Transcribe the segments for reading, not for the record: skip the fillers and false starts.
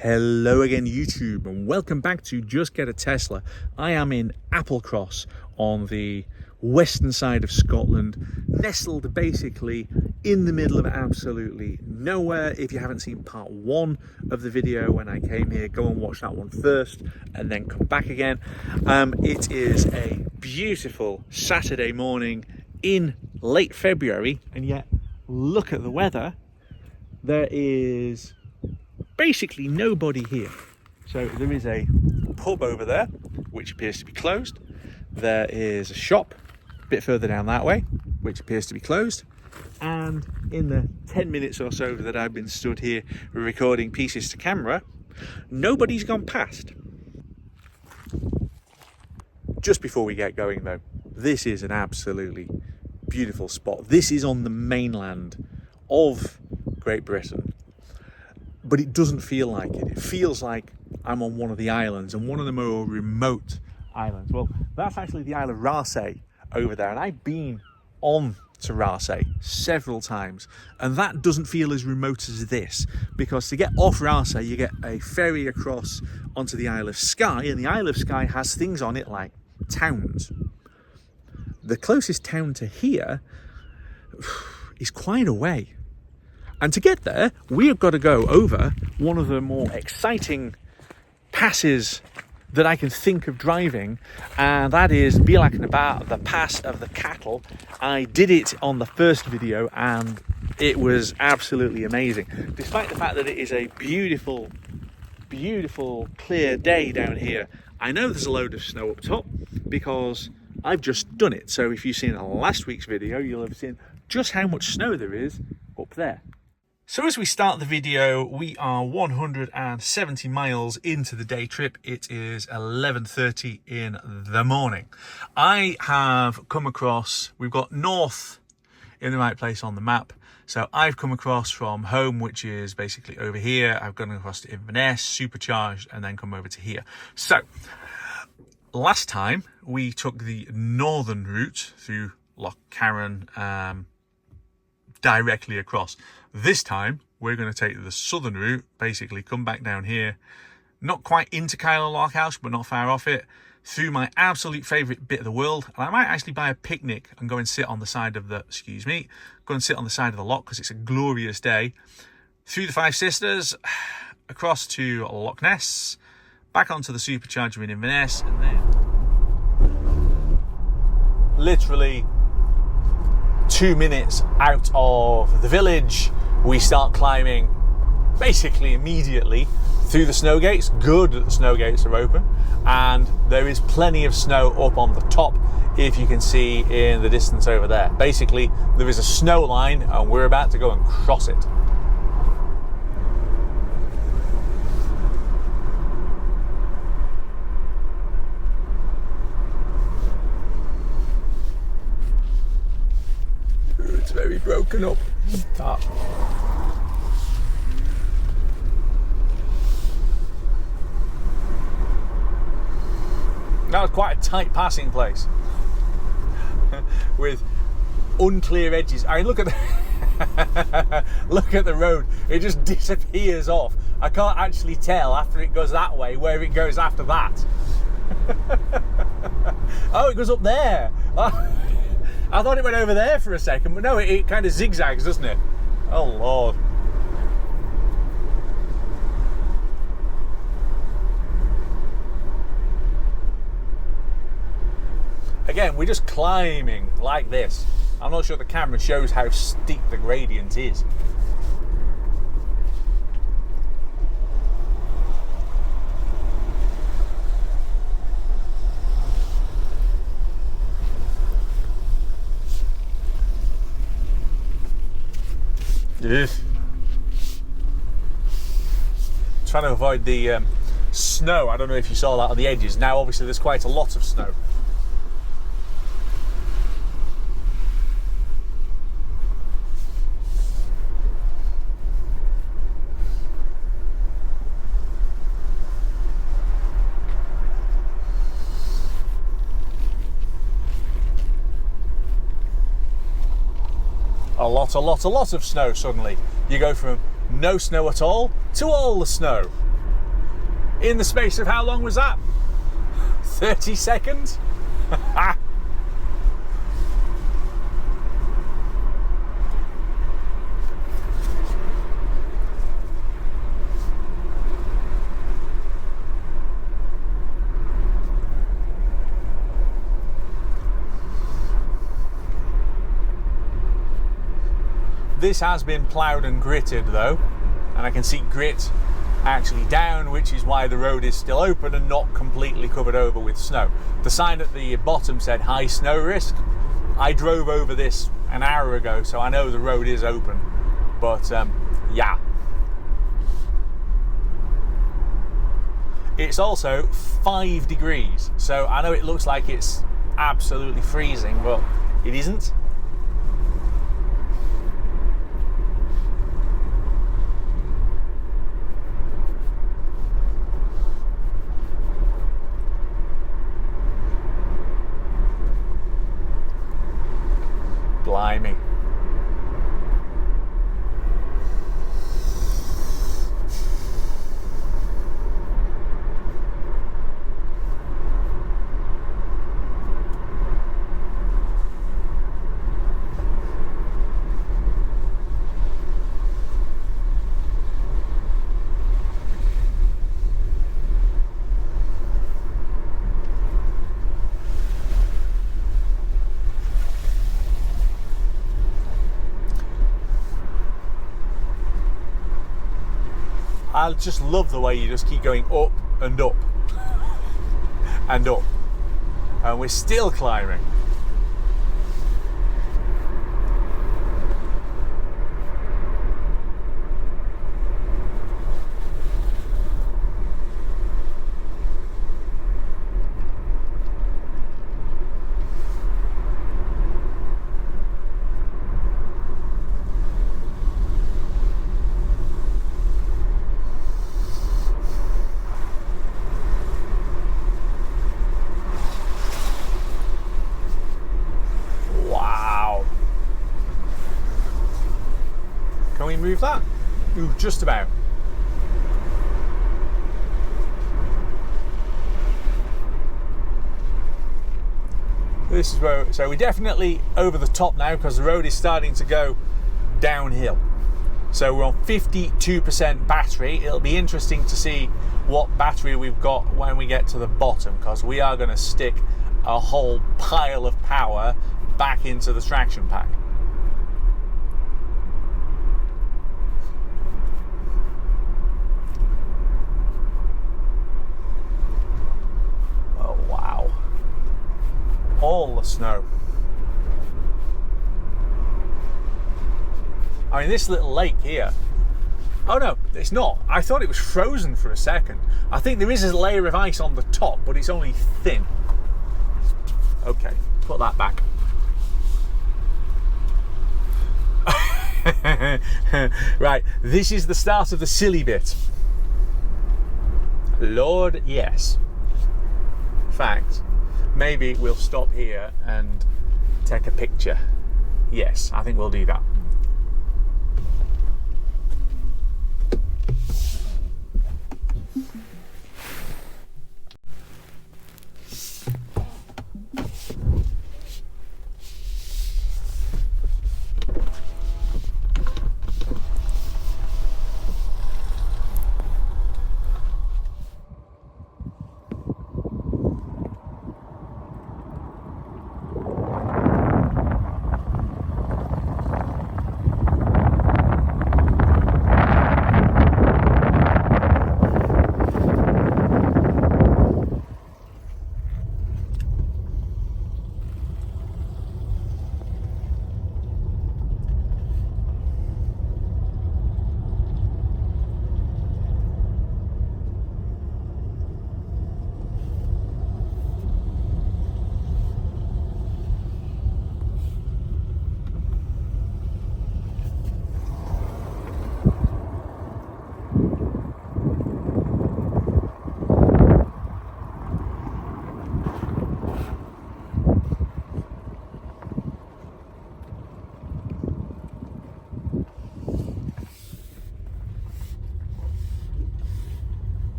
Hello again YouTube, and welcome back to Just Get a Tesla. I am in Applecross on the western side of Scotland, nestled basically in the middle of absolutely nowhere. If you haven't seen part one of the video when I came here, go and watch that one first and then come back again. It is a beautiful Saturday morning in late February, and yet look at the weather. There is basically nobody here. So there is a pub over there which appears to be closed. There is a shop a bit further down that way which appears to be closed, and in the 10 minutes or so that I've been stood here recording pieces to camera, nobody's gone past. Just before we get going though, this is an absolutely beautiful spot. This is on the mainland of Great Britain, but it doesn't feel like it. It feels like I'm on one of the islands, and one of the more remote islands. Well, that's actually the Isle of Raasay over there, and I've been on to Raasay several times, and that doesn't feel as remote as this, because to get off Raasay you get a ferry across onto the Isle of Skye, and the Isle of Skye has things on it like towns. The closest town to here is quite a way. And to get there, we have got to go over one of the more exciting passes that I can think of driving, and that is Bealach, the Pass of the Cattle. I did it on the first video and it was absolutely amazing. Despite the fact that it is a beautiful, beautiful clear day down here, I know there's a load of snow up top because I've just done it. So if you've seen last week's video, you'll have seen just how much snow there is up there. So as we start the video, we are 170 miles into the day trip. It is 11:30 in the morning. I have come across, we've got north in the right place on the map. So I've come across from home, which is basically over here. I've gone across to Inverness, supercharged, and then come over to here. So last time we took the northern route through Loch Carron, directly across. This time we're going to take the southern route, basically come back down here, not quite into Loch House, but not far off it, through my absolute favourite bit of the world. And I might actually buy a picnic and go and sit on the side of the, go and sit on the side of the loch because it's a glorious day, through the Five Sisters, across to Loch Ness, back onto the supercharger in Inverness, and then literally 2 minutes out of the village, we start climbing basically immediately through the snow gates. Good that the snow gates are open, and there is plenty of snow up on the top, if you can see in the distance over there. Basically, there is a snow line and we're about to go and cross it. It's very broken up. That was quite a tight passing place with unclear edges. I mean, look at the look at the road. It just disappears off. I can't actually tell after it goes that way where it goes after that. Oh, it goes up there. I thought it went over there for a second, but no, it kind of zigzags, doesn't it? Oh, Lord. Again, we're just climbing like this. I'm not sure the camera shows how steep the gradient is. Trying to avoid the snow. I don't know if you saw that on the edges. Now obviously there's quite a lot of snow. A lot of snow suddenly. You go from no snow at all to all the snow. in the space of how long was that? 30 seconds? This has been ploughed and gritted though, and I can see grit actually down, which is why the road is still open and not completely covered over with snow. The sign at the bottom said high snow risk. I drove over this an hour ago, so I know the road is open, but yeah. It's also 5 degrees, so I know it looks like it's absolutely freezing, but it isn't. Blimey. I just love the way you just keep going up and up and up, and we're still climbing. Can we move that? Ooh, just about. This is where, so we're definitely over the top now because the road is starting to go downhill. So we're on 52% battery. It'll be interesting to see what battery we've got when we get to the bottom, because we are going to stick a whole pile of power back into the traction pack. All the snow. I mean, this little lake here. Oh no, it's not. I thought it was frozen for a second. I think there is a layer of ice on the top, but it's only thin. Okay, put that back. Right, this is the start of the silly bit. Lord, yes. In fact, maybe we'll stop here and take a picture. Yes, I think we'll do that.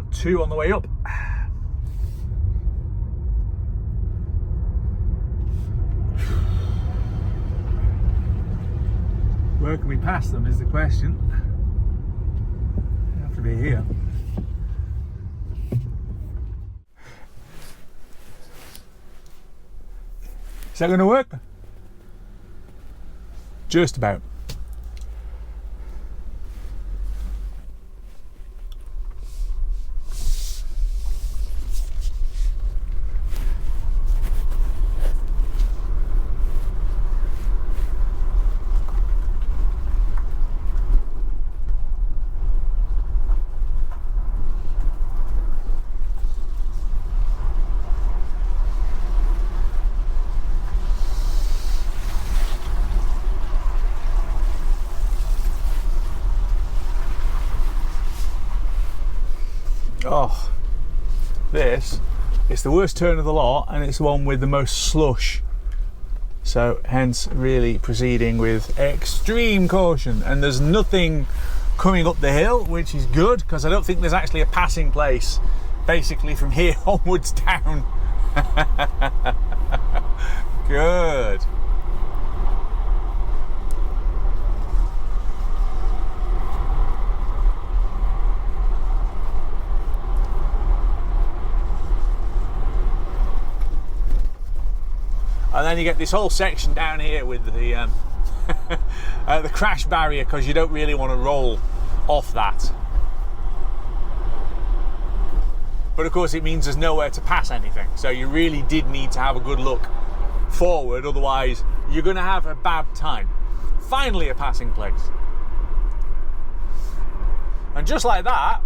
got 2 on the way up. Where can we pass them is the question. They have to be here. Is that going to work? Just about. Oh, this is the worst turn of the lot, and it's the one with the most slush. So hence really proceeding with extreme caution. And there's nothing coming up the hill, which is good, because I don't think there's actually a passing place basically from here onwards down. Good. And then you get this whole section down here with the the crash barrier, because you don't really want to roll off that. But of course it means there's nowhere to pass anything. So you really did need to have a good look forward, otherwise you're going to have a bad time. Finally a passing place. And just like that,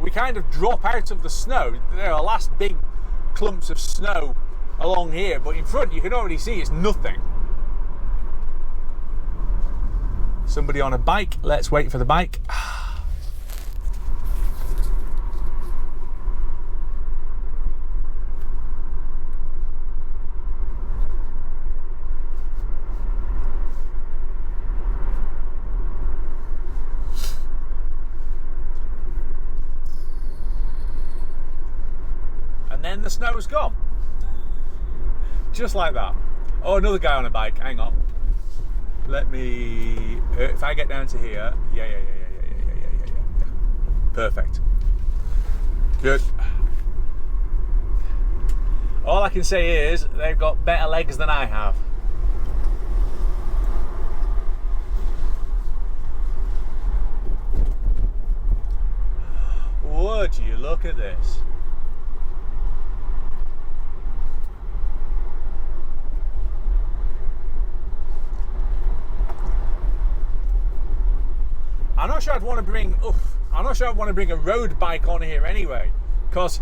we kind of drop out of the snow. There are last big clumps of snow along here, but in front you can already see it's nothing. Somebody on a bike. Let's wait for the bike. And then the snow's gone. Just like that. Oh, another guy on a bike. Hang on. Let me. If I get down to here, yeah. Perfect. Good. All I can say is they've got better legs than I have. Would you look at this? I'm not sure I'd want to bring. I'm not sure I'd want to bring a road bike on here anyway, because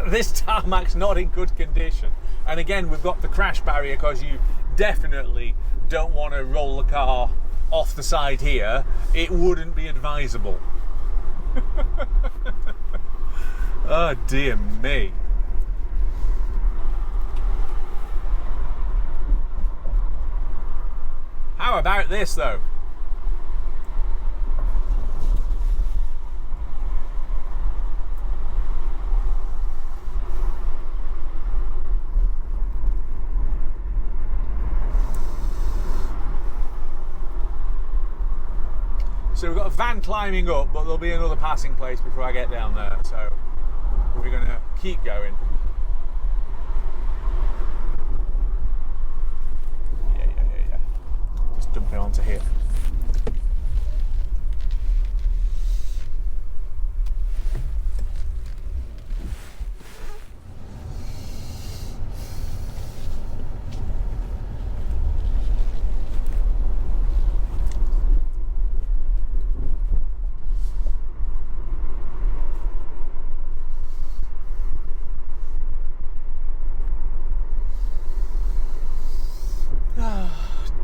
this tarmac's not in good condition. And again, we've got the crash barrier, because you definitely don't want to roll the car off the side here. It wouldn't be advisable. Oh dear me. How about this though? So we've got a van climbing up, but there'll be another passing place before I get down there. So we're going to keep going. Yeah. Just dumping onto here.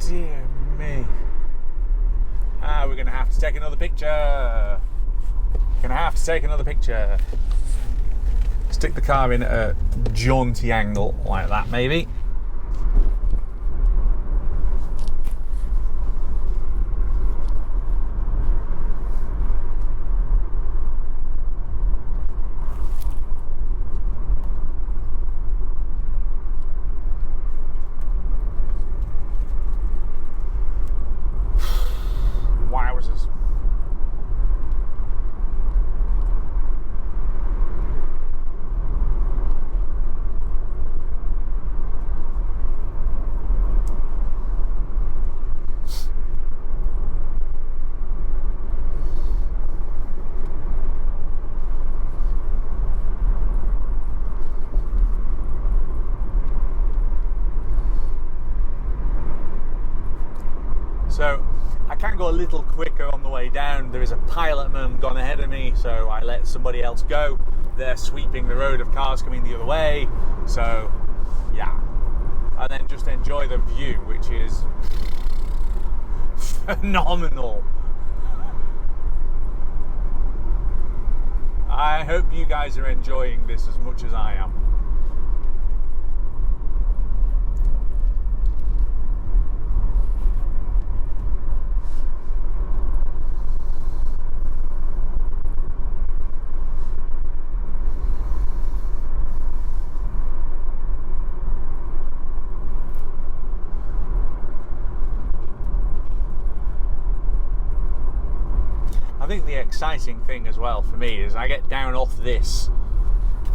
Dear me. We're going to have to take another picture. Stick the car in at a jaunty angle like that, maybe. So I can go a little quicker on the way down. There is a pilotman gone ahead of me, so I let somebody else go. They're sweeping the road of cars coming the other way. So yeah, and then just enjoy the view, which is phenomenal. I hope you guys are enjoying this as much as I am. I think the exciting thing as well for me is I get down off this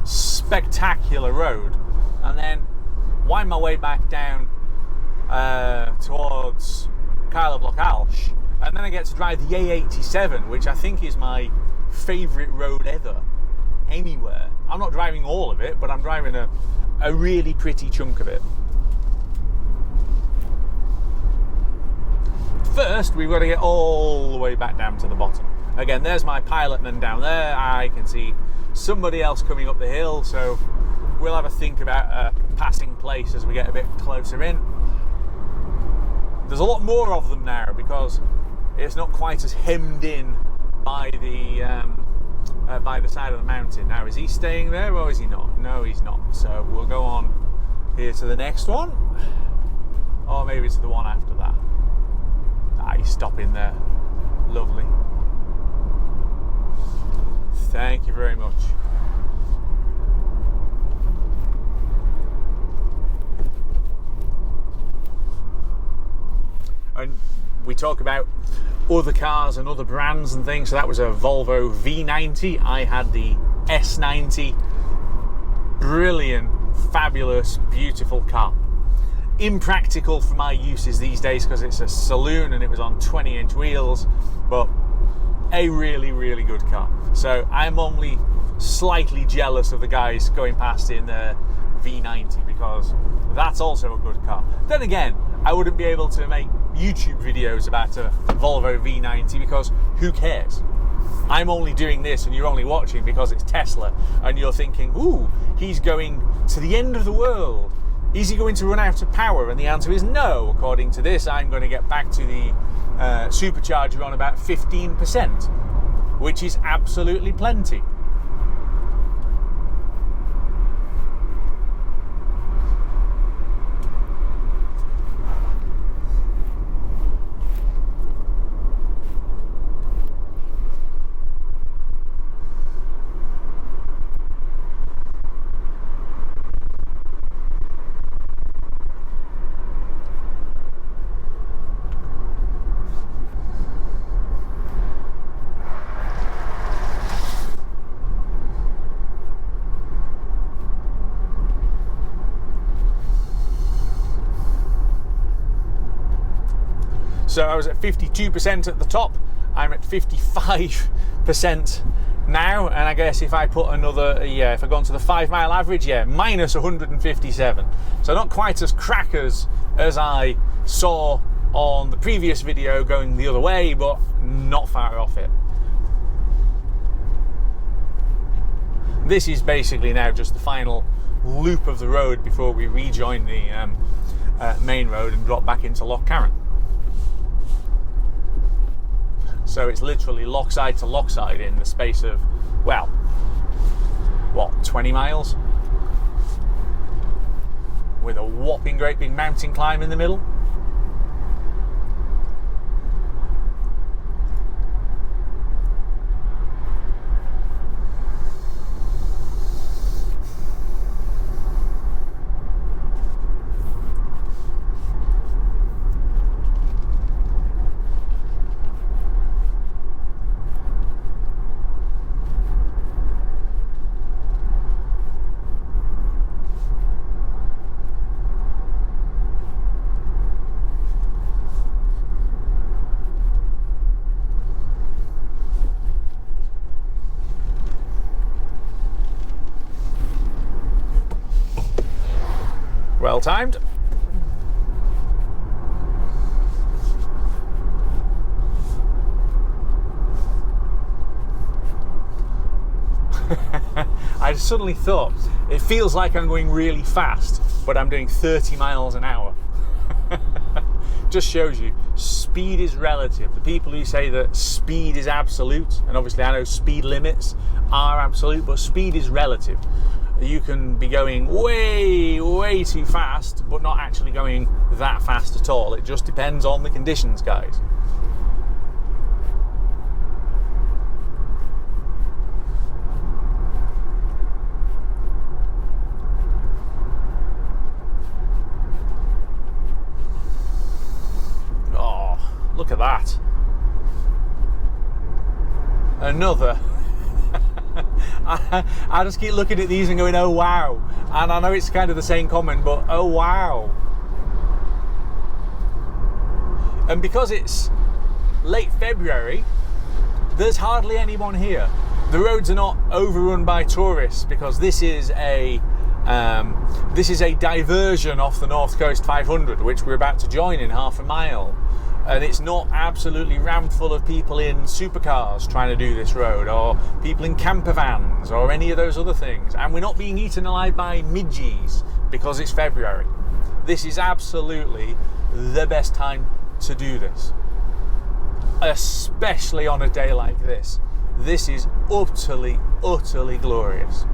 spectacular road and then wind my way back down towards Carla Block Alsh, and then I get to drive the A87, which I think is my favourite road ever, anywhere. I'm not driving all of it, but I'm driving a really pretty chunk of it. First, we've got to get all the way back down to the bottom. Again, there's my pilotman down there. I can see somebody else coming up the hill, so we'll have a think about a passing place as we get a bit closer in. There's a lot more of them now because it's not quite as hemmed in by the side of the mountain. Now, is he staying there or is he not? No, he's not. So we'll go on here to the next one, or maybe to the one after that. He's stopping there. Lovely. Thank you very much. And we talk about other cars and other brands and things. So that was a Volvo V90. I had the S90. Brilliant, fabulous, beautiful car. Impractical for my uses these days because it's a saloon and it was on 20-inch wheels, but a really, really good car. So I'm only slightly jealous of the guys going past in the V90 because that's also a good car. Then again, I wouldn't be able to make YouTube videos about a Volvo V90 because who cares? I'm only doing this and you're only watching because it's Tesla and you're thinking, ooh, he's going to the end of the world. Is he going to run out of power? And the answer is no. According to this, I'm going to get back to the supercharger on about 15%, which is absolutely plenty. So I was at 52% at the top. I'm at 55% now, and I guess if I put another, if I go on to the 5 mile average, minus 157. So not quite as crackers as I saw on the previous video going the other way, but not far off it. This is basically now just the final loop of the road before we rejoin the main road and drop back into Loch Carron. So it's literally lockside to lockside in the space of, well, what, 20 miles? With a whopping great big mountain climb in the middle. Well timed. suddenly thought, it feels like I'm going really fast, but I'm doing 30 miles an hour. Just shows you, speed is relative. The people who say that speed is absolute, and obviously I know speed limits are absolute, but speed is relative. You can be going way, way too fast, but not actually going that fast at all. It just depends on the conditions, guys. Look at that. Another. I just keep looking at these and going, oh wow. And I know it's kind of the same comment, but oh wow. And because it's late February, there's hardly anyone here. The roads are not overrun by tourists because this is a diversion off the North Coast 500, which we're about to join in half a mile. And it's not absolutely rammed full of people in supercars trying to do this road, or people in camper vans, or any of those other things. And we're not being eaten alive by midgies because it's February. This is absolutely the best time to do this, especially on a day like this. This is utterly, utterly glorious.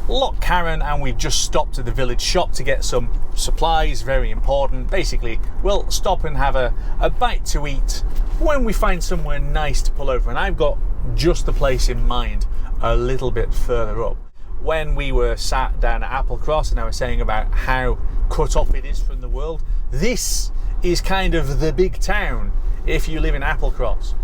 Lock Karen, and we've just stopped at the village shop to get some supplies, very important. Basically, we'll stop and have a bite to eat when we find somewhere nice to pull over. And I've got just the place in mind a little bit further up. When we were sat down at Applecross and I was saying about how cut off it is from the world, this is kind of the big town if you live in Applecross.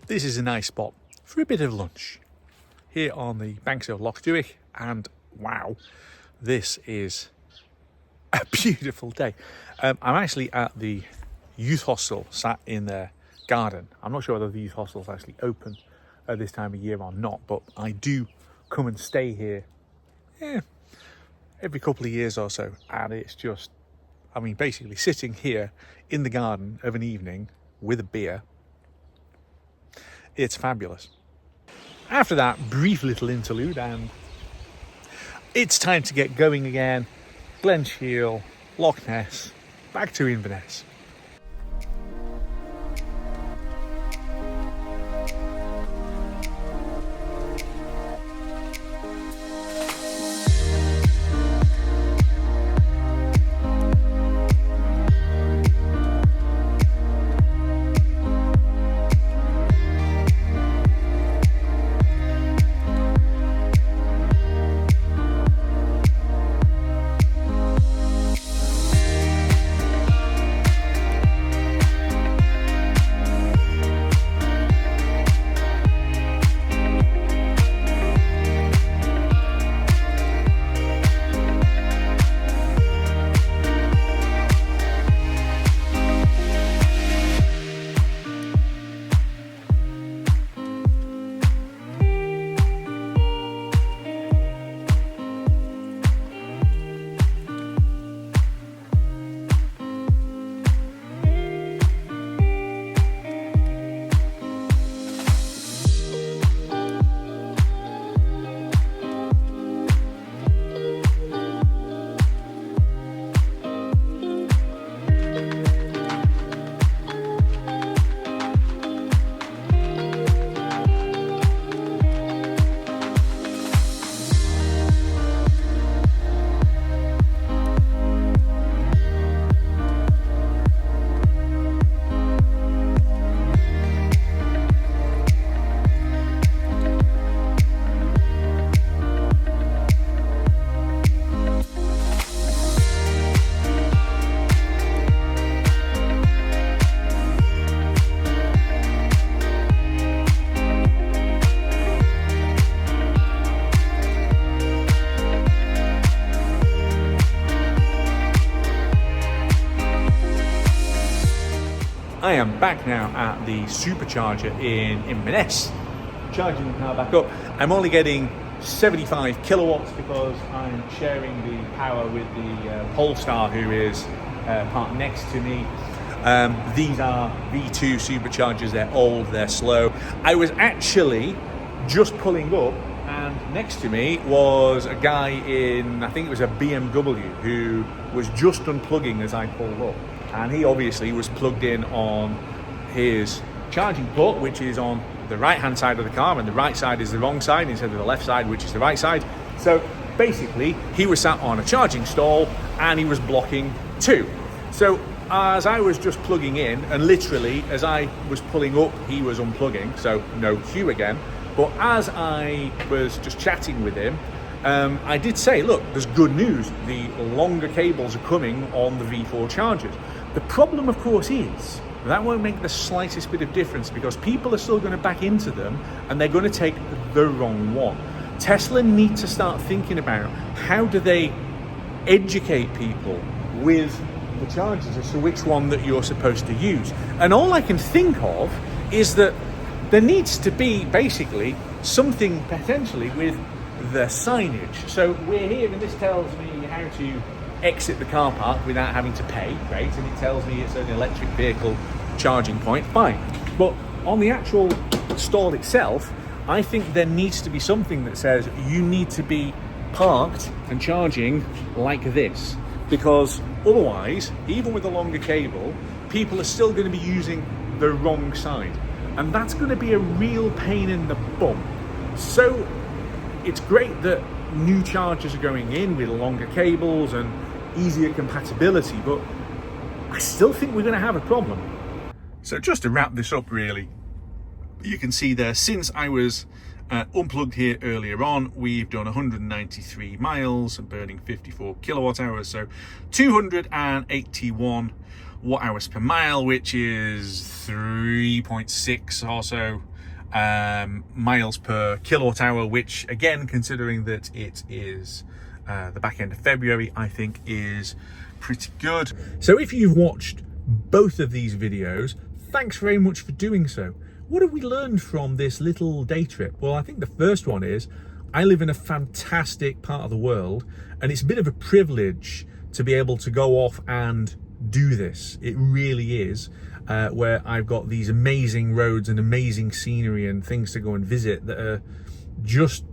This is a nice spot for a bit of lunch here on the banks of Loch Duich, and wow, this is a beautiful day. I'm actually at the youth hostel, sat in their garden. I'm not sure whether the youth hostel is actually open at this time of year or not, but I do come and stay here every couple of years or so, and it's just, I mean, basically sitting here in the garden of an evening with a beer. It's fabulous. After that brief little interlude, and it's time to get going again. Glenshiel, Loch Ness, back to Inverness. I am back now at the supercharger in Inverness, charging the car back up. I'm only getting 75 kilowatts because I'm sharing the power with the Polestar, who is parked next to me. These are V2 superchargers. They're old, they're slow. I was actually just pulling up, and next to me was a guy in, I think it was a BMW, who was just unplugging as I pulled up. And he obviously was plugged in on his charging port, which is on the right-hand side of the car, and the right side is the wrong side instead of the left side, which is the right side. So basically, he was sat on a charging stall and he was blocking two. So as I was just plugging in, and literally as I was pulling up, he was unplugging, so no queue again. But as I was just chatting with him, I did say, look, there's good news. The longer cables are coming on the V4 chargers. The problem, of course, is that won't make the slightest bit of difference because people are still going to back into them and they're going to take the wrong one. Tesla need to start thinking about how do they educate people with the chargers as to which one that you're supposed to use. And all I can think of is that there needs to be basically something potentially with the signage. So we're here and this tells me how to exit the car park without having to pay, great, and it tells me it's an electric vehicle charging point, fine. But on the actual stall itself, I think there needs to be something that says you need to be parked and charging like this, because otherwise, even with a longer cable, people are still going to be using the wrong side, and that's going to be a real pain in the bum. So it's great that new chargers are going in with longer cables and easier compatibility, but I still think we're going to have a problem. So just to wrap this up, really, you can see there, since I was unplugged here earlier on, we've done 193 miles and burning 54 kilowatt hours, so 281 watt hours per mile, which is 3.6 or so miles per kilowatt hour, which again, considering that it is the back end of February, I think is pretty good. So if you've watched both of these videos, thanks very much for doing so. What have we learned from this little day trip? Well, I think the first one is I live in a fantastic part of the world, and it's a bit of a privilege to be able to go off and do this. It really is, where I've got these amazing roads and amazing scenery and things to go and visit that are just,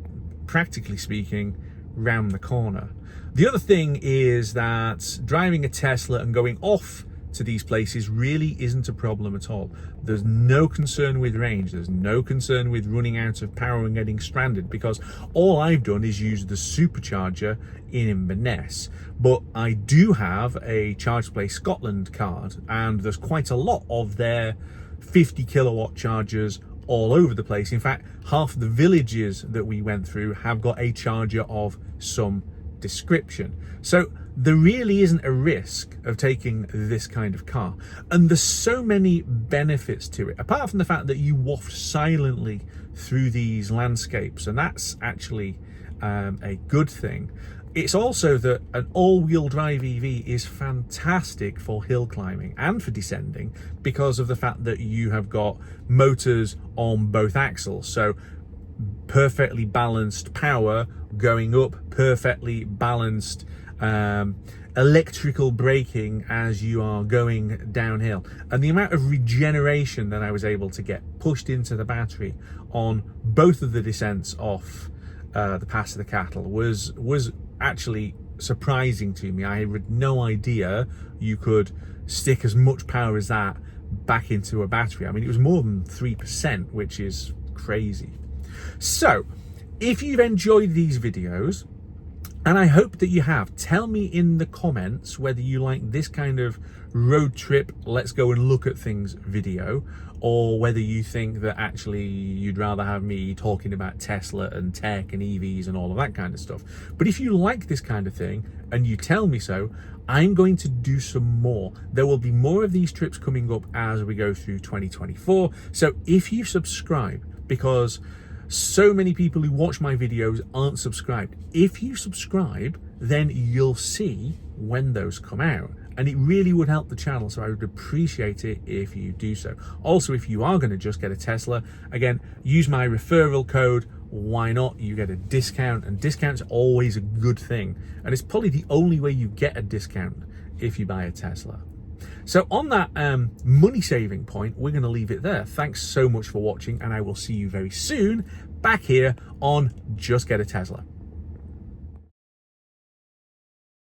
practically speaking, round the corner. The other thing is that driving a Tesla and going off to these places really isn't a problem at all. There's no concern with range, there's no concern with running out of power and getting stranded, because all I've done is use the supercharger in Inverness. But I do have a Charge Place Scotland card, and there's quite a lot of their 50 kilowatt chargers all over the place. In fact, half the villages that we went through have got a charger of some description. So there really isn't a risk of taking this kind of car, and there's so many benefits to it, apart from the fact that you waft silently through these landscapes, and that's actually a good thing. It's also that an all-wheel drive EV is fantastic for hill climbing and for descending, because of the fact that you have got motors on both axles. So perfectly balanced power going up, perfectly balanced electrical braking as you are going downhill. And the amount of regeneration that I was able to get pushed into the battery on both of the descents off the Pass of the Cattle was actually surprising to me. I had no idea you could stick as much power as that back into a battery. I mean, it was more than 3%, which is crazy. So if you've enjoyed these videos, and I hope that you have, tell me in the comments whether you like this kind of road trip, let's go and look at things video, or whether you think that actually you'd rather have me talking about Tesla and tech and EVs and all of that kind of stuff. But if you like this kind of thing and you tell me so, I'm going to do some more. There will be more of these trips coming up as we go through 2024. So if you subscribe, because so many people who watch my videos aren't subscribed. If you subscribe, then you'll see when those come out. and it really would help the channel, so I would appreciate it if you do so. Also, if you are going to just get a Tesla, again, use my referral code. Why not? You get a discount, and discount's always a good thing, and it's probably the only way you get a discount if you buy a Tesla. So on that money saving point, we're going to leave it there. Thanks so much for watching, and I will see you very soon back here on Just Get a Tesla.